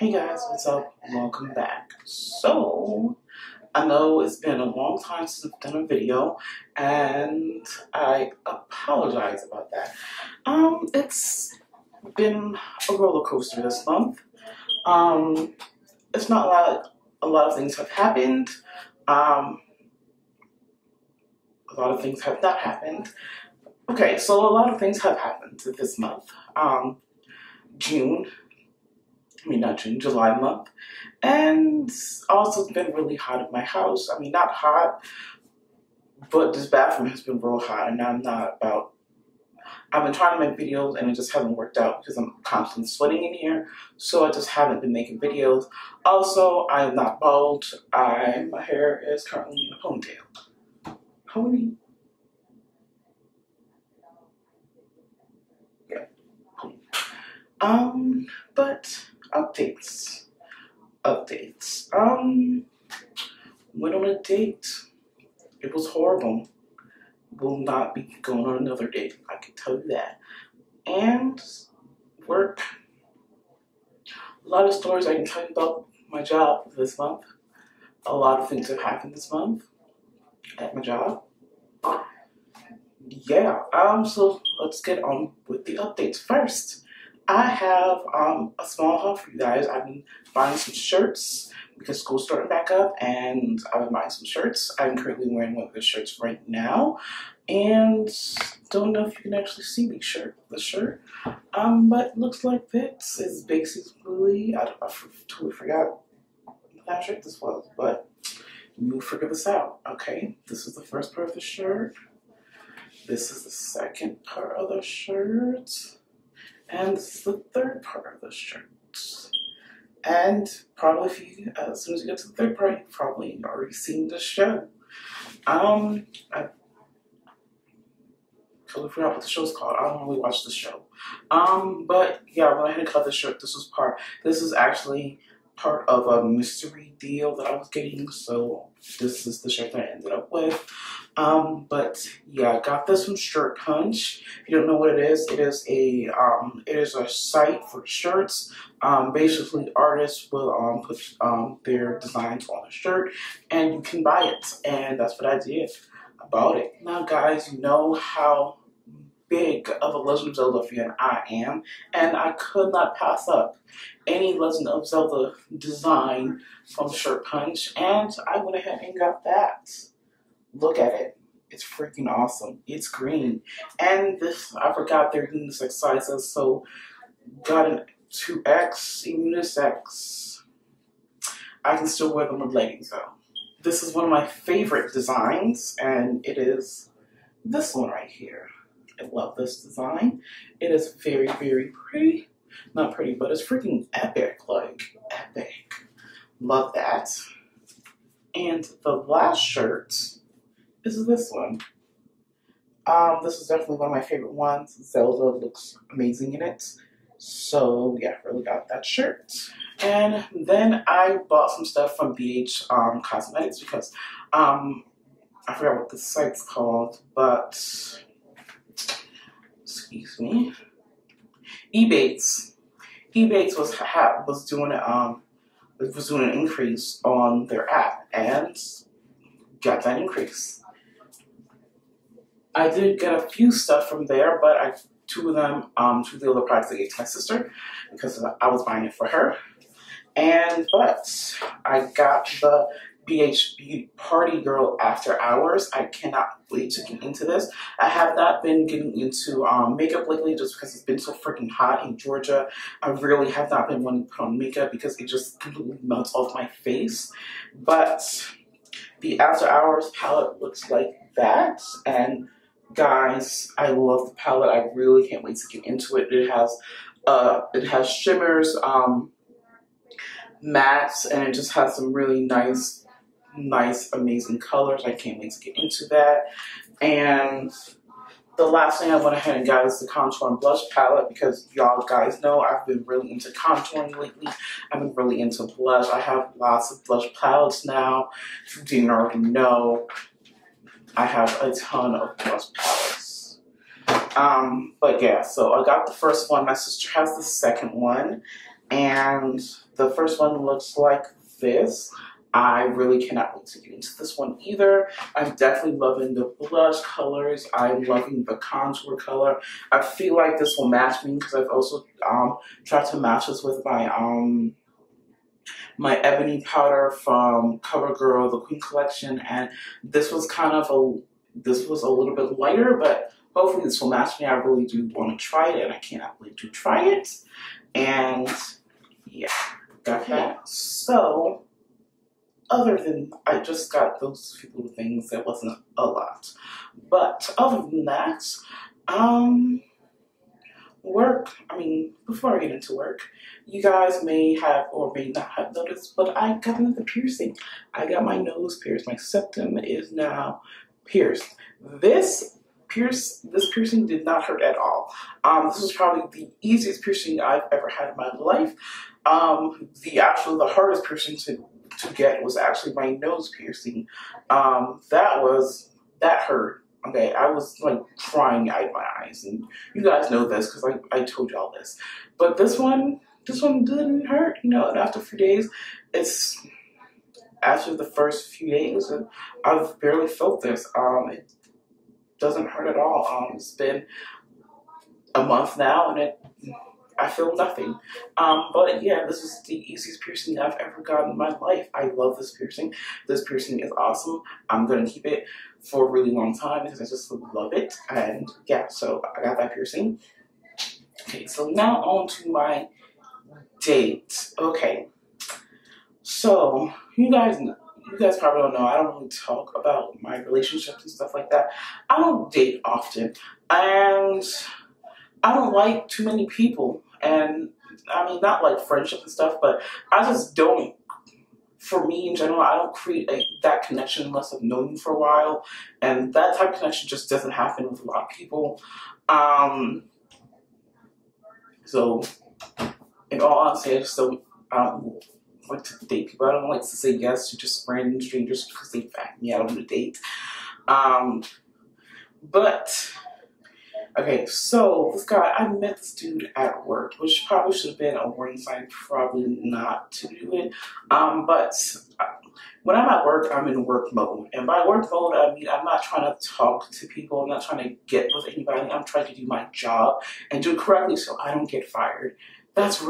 Hey guys, what's up? Welcome back. So, I know it's been a long time since I've done a video, and I apologize about that. It's been a roller coaster this month. Um, it's not a lot of things have happened. A lot of things have not happened. Okay, so a lot of things have happened this month. July month. And also it's been really hot in my house. I mean, not hot, but this bathroom has been real hot, and I've been trying to make videos and it just hasn't worked out because I'm constantly sweating in here. So I just haven't been making videos. Also, I am not bald. My hair is currently in a ponytail. Pony? Yeah. But updates. Went on a date. It was horrible. Will not be going on another date. I can tell you that. And work. A lot of stories I can tell you about my job this month. A lot of things have happened this month at my job. Yeah. So let's get on with the updates first. I have a small haul for you guys. I've been buying some shirts because school's starting back up, and I've been buying some shirts. I'm currently wearing one of the shirts right now, and don't know if you can actually see the shirt. But it looks like this is basically, I totally forgot what shirt this was, but you figure this out, okay? This is the first part of the shirt. This is the second part of the shirt. And this is the third part of the shirt. And probably as soon as you get to the third part, you've probably already seen the show. I totally forgot what the show's called. I don't really watch the show. But yeah, I went ahead and cut the shirt. This is actually part of a mystery deal that I was getting. So this is the shirt that I ended up with. But yeah, I got this from Shirt Punch. If you don't know what it is a site for shirts. Basically artists will put their designs on a shirt and you can buy it. And that's what I did. I bought it. Now guys, you know how big of a Legend of Zelda fan I am, and I could not pass up any Legend of Zelda design from Shirt Punch, and I went ahead and got that. Look at it. It's freaking awesome. It's green. And this, I forgot their unisex sizes, so got an 2X unisex. I can still wear them with leggings though. This is one of my favorite designs, and it is this one right here. I love this design. It is very, very pretty. Not pretty, but it's freaking epic. Like, epic. Love that. And the last shirt is this one. This is definitely one of my favorite ones. Zelda looks amazing in it. So, yeah, really got that shirt. And then I bought some stuff from BH Cosmetics because, I forgot what the site's called, but excuse me. Ebates. Ebates was doing an increase on their app, and got that increase. I did get a few stuff from there, but two of the other products I gave to my sister because I was buying it for her. But I got the BH Beauty Party Girl After Hours. I cannot wait to get into this. I have not been getting into makeup lately just because it's been so freaking hot in Georgia. I really have not been wanting to put on makeup because it just completely melts off my face. But the After Hours palette looks like that. And guys, I love the palette. I really can't wait to get into it. It has shimmers, mattes, and it just has some really nice, amazing colors. I can't wait to get into that. And the last thing I went ahead and got is the Contour and Blush palette because y'all guys know I've been really into contouring lately. I've been really into blush. I have lots of blush palettes now. If you didn't already know, I have a ton of blush palettes. But yeah, so I got the first one. My sister has the second one. And the first one looks like this. I really cannot wait to get into this one either. I'm definitely loving the blush colors. I'm loving the contour color. I feel like this will match me because I've also tried to match this with my ebony powder from CoverGirl, the Queen Collection, and this was this was a little bit lighter, but hopefully this will match me. I really do want to try it, and I cannot wait to try it. And yeah, got that. So, other than I just got those few little things, that wasn't a lot. But other than that, work, before I get into work, you guys may have or may not have noticed, but I got another piercing. I got my nose pierced. My septum is now pierced. This piercing did not hurt at all. This was probably the easiest piercing I've ever had in my life. The hardest piercing to get was actually my nose piercing. That hurt. Okay, I was like crying out of my eyes, and you guys know this because I told y'all this. But this one didn't hurt, and after a few days, after the first few days, I've barely felt this. It doesn't hurt at all. It's been a month now, and I feel nothing. But yeah, this is the easiest piercing I've ever gotten in my life. I love this piercing. This piercing is awesome. I'm gonna keep it for a really long time because I just love it. And yeah, so I got that piercing. Okay, so now on to my date. Okay, so you guys probably don't know, I don't really talk about my relationships and stuff like that. I don't date often, and I don't like too many people, and not like friendship and stuff, but I just don't, for me in general, I don't create that connection unless I've known you for a while, and that type of connection just doesn't happen with a lot of people. So, in all honesty, I don't like to date people. I don't like to say yes to just random strangers because they fact me out on a date. But okay, so this guy, I met this dude at work, which probably should have been a warning sign, probably not to do it. But when I'm at work, I'm in work mode. And by work mode, I mean, I'm not trying to talk to people. I'm not trying to get with anybody. I'm trying to do my job and do it correctly so I don't get fired. That's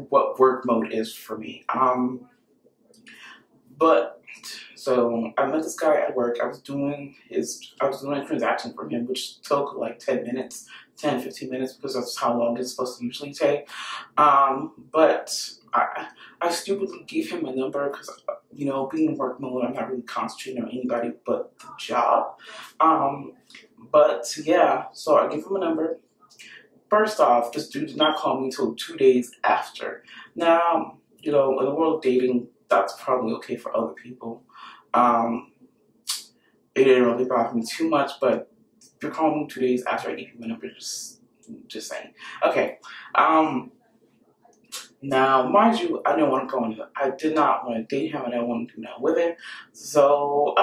what work mode is for me. So I met this guy at work. I was doing a transaction for him, which took like 10 minutes, 10, 15 minutes, because that's how long it's supposed to usually take. But I stupidly gave him a number because, being in work mode, I'm not really concentrating on anybody but the job. But yeah, so I gave him a number. First off, this dude did not call me until 2 days after. Now, in the world of dating, that's probably okay for other people. It didn't really bother me too much, but if you're calling me 2 days after I gave you my number, just saying. Okay. Now, mind you, I didn't want to go on. I did not want to date him. I didn't want to do that with him. So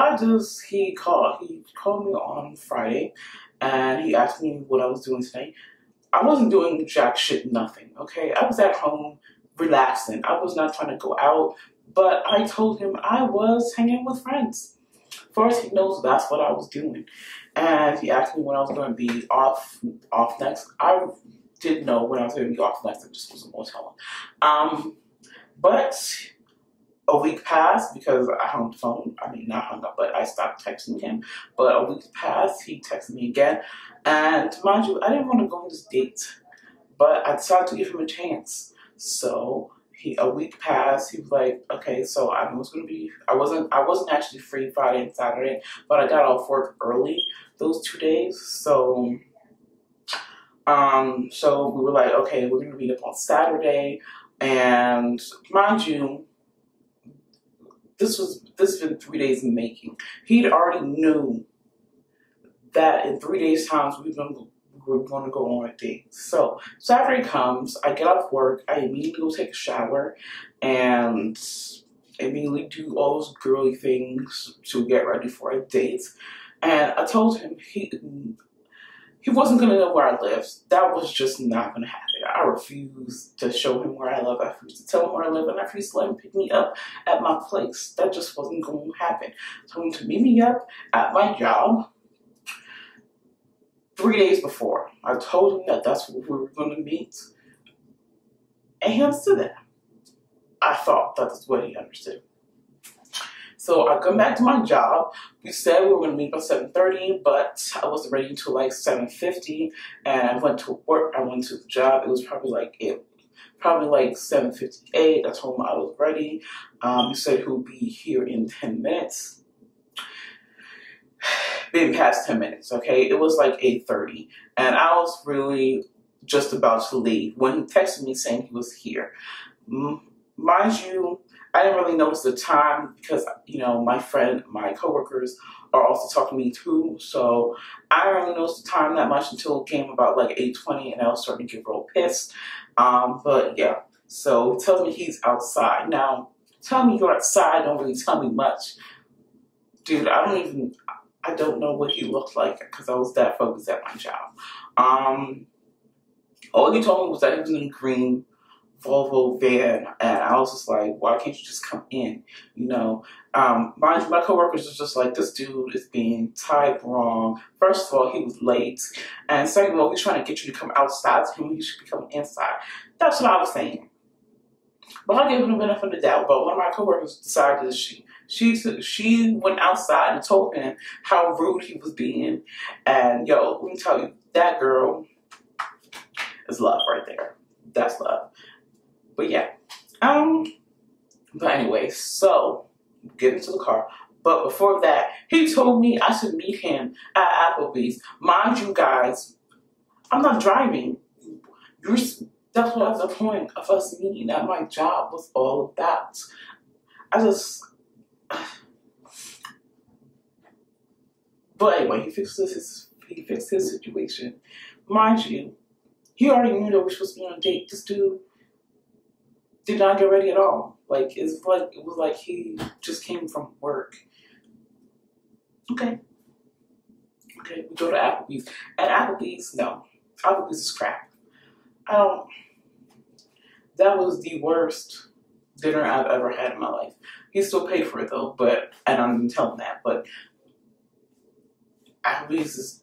he called me on Friday, and he asked me what I was doing today. I wasn't doing jack shit, nothing, okay? I was at home relaxing. I was not trying to go out, but I told him I was hanging with friends. First, he knows that's what I was doing. And he asked me when I was going to be off next. I didn't know when I was going to be off next. I just wasn't going to tell him. But a week passed because I hung the phone. Not hung up, but I stopped texting him. But a week passed, he texted me again. And mind you, I didn't want to go on this date, but I decided to give him a chance. So a week passed. He was like, okay, so I was gonna be. I wasn't actually free Friday and Saturday, but I got off work early those 2 days. So we were like, okay, we're gonna meet up on Saturday. And mind you, this has been 3 days in the making. He'd already knew that in 3 days' time we were going to go on a date. So Saturday comes, I get off work, I immediately go take a shower, and immediately do all those girly things to get ready for a date. And I told him he wasn't going to know where I lived. That was just not going to happen. I refused to show him where I live. I refused to tell him where I live, and I refused to let him pick me up at my place. That just wasn't going to happen. I told him to meet me up at my job 3 days before. I told him that that's where we were going to meet, and he understood that. I thought that's what he understood. So I come back to my job. We said we were going to meet by 7:30, but I wasn't ready until like 7:50, and I went to work. I went to the job. It was probably like 7:58. I told him I was ready. He said he'll be here in 10 minutes. Been past 10 minutes, okay? It was like 8:30, and I was really just about to leave when he texted me saying he was here. Mind you, I didn't really notice the time because, you know, my coworkers are also talking to me too, so I didn't really notice the time that much until it came about like 8:20, and I was starting to get real pissed. But yeah, so he tells me he's outside. Now, tell me you're outside don't really tell me much. Dude, I don't know what he looked like because I was that focused at my job. All he told me was that he was in a green Volvo van, and I was just like, why can't you just come in? You know, my coworkers was just like, this dude is being typed wrong. First of all, he was late, and second of all, he's trying to get you to come outside to him when you should be coming inside. That's what I was saying. But I gave him the benefit of the doubt. But one of my coworkers decided that she went outside and told him how rude he was being, and yo, let me tell you, that girl is love right there. That's love. But yeah, but anyway, so get into the car. But before that, he told me I should meet him at Applebee's. Mind you guys, I'm not driving. That's what the point of us meeting at my job was all about. But anyway, he fixed his situation. Mind you, he already knew that we were supposed to be on a date. This dude did not get ready at all. It was like he just came from work. Okay, we go to Applebee's. And Applebee's, no. Applebee's is crap. That was the worst dinner I've ever had in my life. He still paid for it though, and I didn't tell him that, but Applebee's is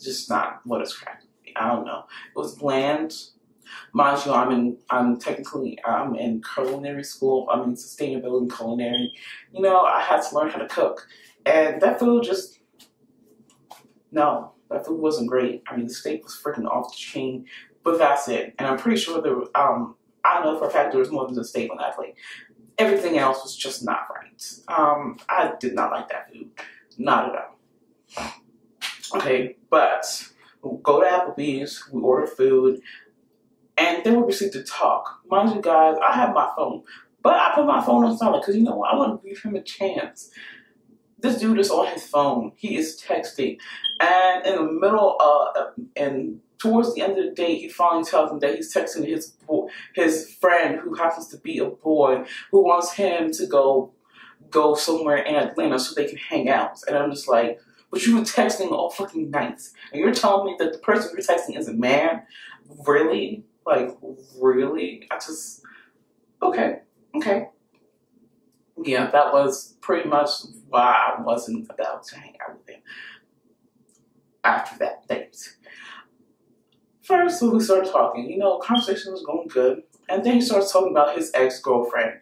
just not what it's cracked. I don't know. It was bland. Mind you, I'm in culinary school. I'm in sustainability and culinary. You know, I had to learn how to cook. And that food that food wasn't great. I mean, the steak was freaking off the chain, but that's it. And I'm pretty sure I know for a fact there was more than a steak on that plate. Everything else was just not right. I did not like that food. Not at all. Okay, but we'll go to Applebee's, we order food, and then we proceed to talk. Mind you guys, I have my phone, but I put my phone on silent because, you know what, I want to give him a chance. This dude is on his phone. He is texting. And in the middle and towards the end of the day, he finally tells him that he's texting his friend who happens to be a boy who wants him to go somewhere in Atlanta so they can hang out. And I'm just like, but you were texting all fucking night. And you're telling me that the person you're texting is a man? Really? Like, really? Okay. Yeah, that was pretty much why I wasn't about to hang out with him after that date. First, so we started talking. You know, conversation was going good. And then he starts talking about his ex-girlfriend.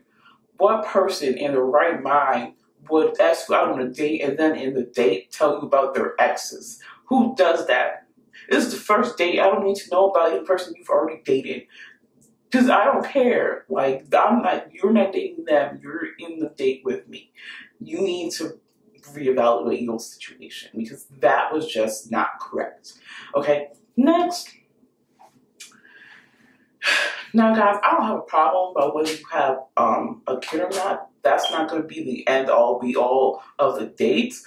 What person in their right mind would ask you out on a date and then in the date tell you about their exes? Who does that? This is the first date. I don't need to know about any person you've already dated. Because I don't care. Like, you're not dating them. You're in the date with me. You need to reevaluate your situation because that was just not correct. Okay, next. Now, guys, I don't have a problem about whether you have a kid or not. That's not going to be the end all be all of the dates.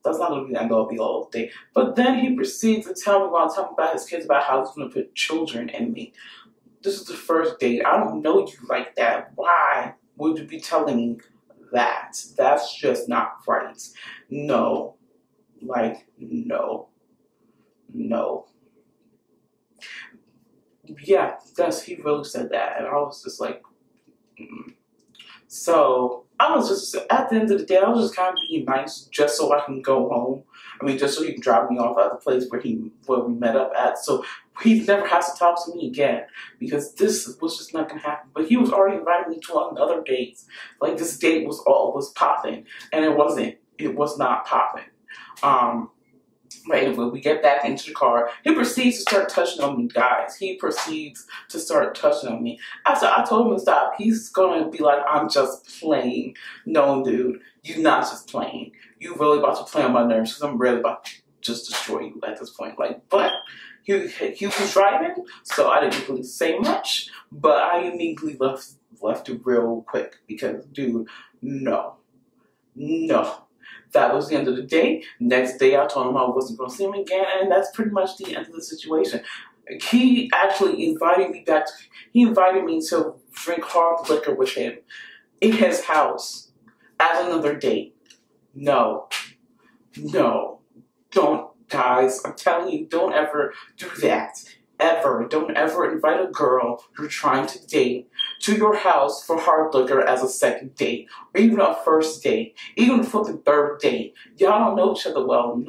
That's not going to be the end all be all of the date. But then he proceeds to tell me about his kids, about how he's going to put children in me. This is the first date. I don't know you like that. Why would you be telling me that? That's just not right. No. Like, no. No. Yeah, he really said that. And I was just like, mm. So I was just, at the end of the day, I was just kind of being nice just so I can go home. I mean, just so he can drop me off at the place where we met up at. So he never has to talk to me again, because this was just not gonna happen. But he was already inviting me to another dates. Like, this date was popping, and it wasn't. It was not popping. But anyway, we get back into the car. He proceeds to start touching on me, guys. He proceeds to start touching on me. After I told him to stop, he's gonna be like, I'm just playing. No, dude, you're not just playing. You really about to play on my nerves, because I'm really about to just destroy you at this point. Like, but he was driving, so I didn't really say much. But I immediately left it real quick, because, dude, no. That was the end of the day. Next day, I told him I wasn't going to see him again, and that's pretty much the end of the situation. He actually invited me back. He invited me to drink hard liquor with him in his house as another date. No, don't, guys. I'm telling you, don't ever do that. Ever. Don't ever invite a girl you're trying to date to your house for hard liquor as a second date, or even a first date, even for the third date. Y'all don't know each other well.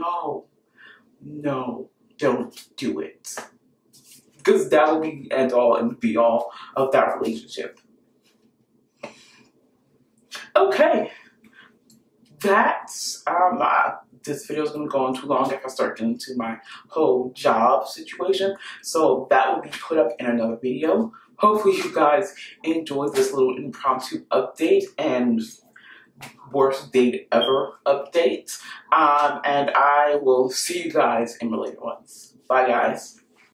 No, don't do it. Because that would be the end all and be all of that relationship. Okay. That's, this video is going to go on too long if I start getting into my whole job situation. So that will be put up in another video. Hopefully you guys enjoyed this little impromptu update and worst date ever update. And I will see you guys in the later ones. Bye, guys.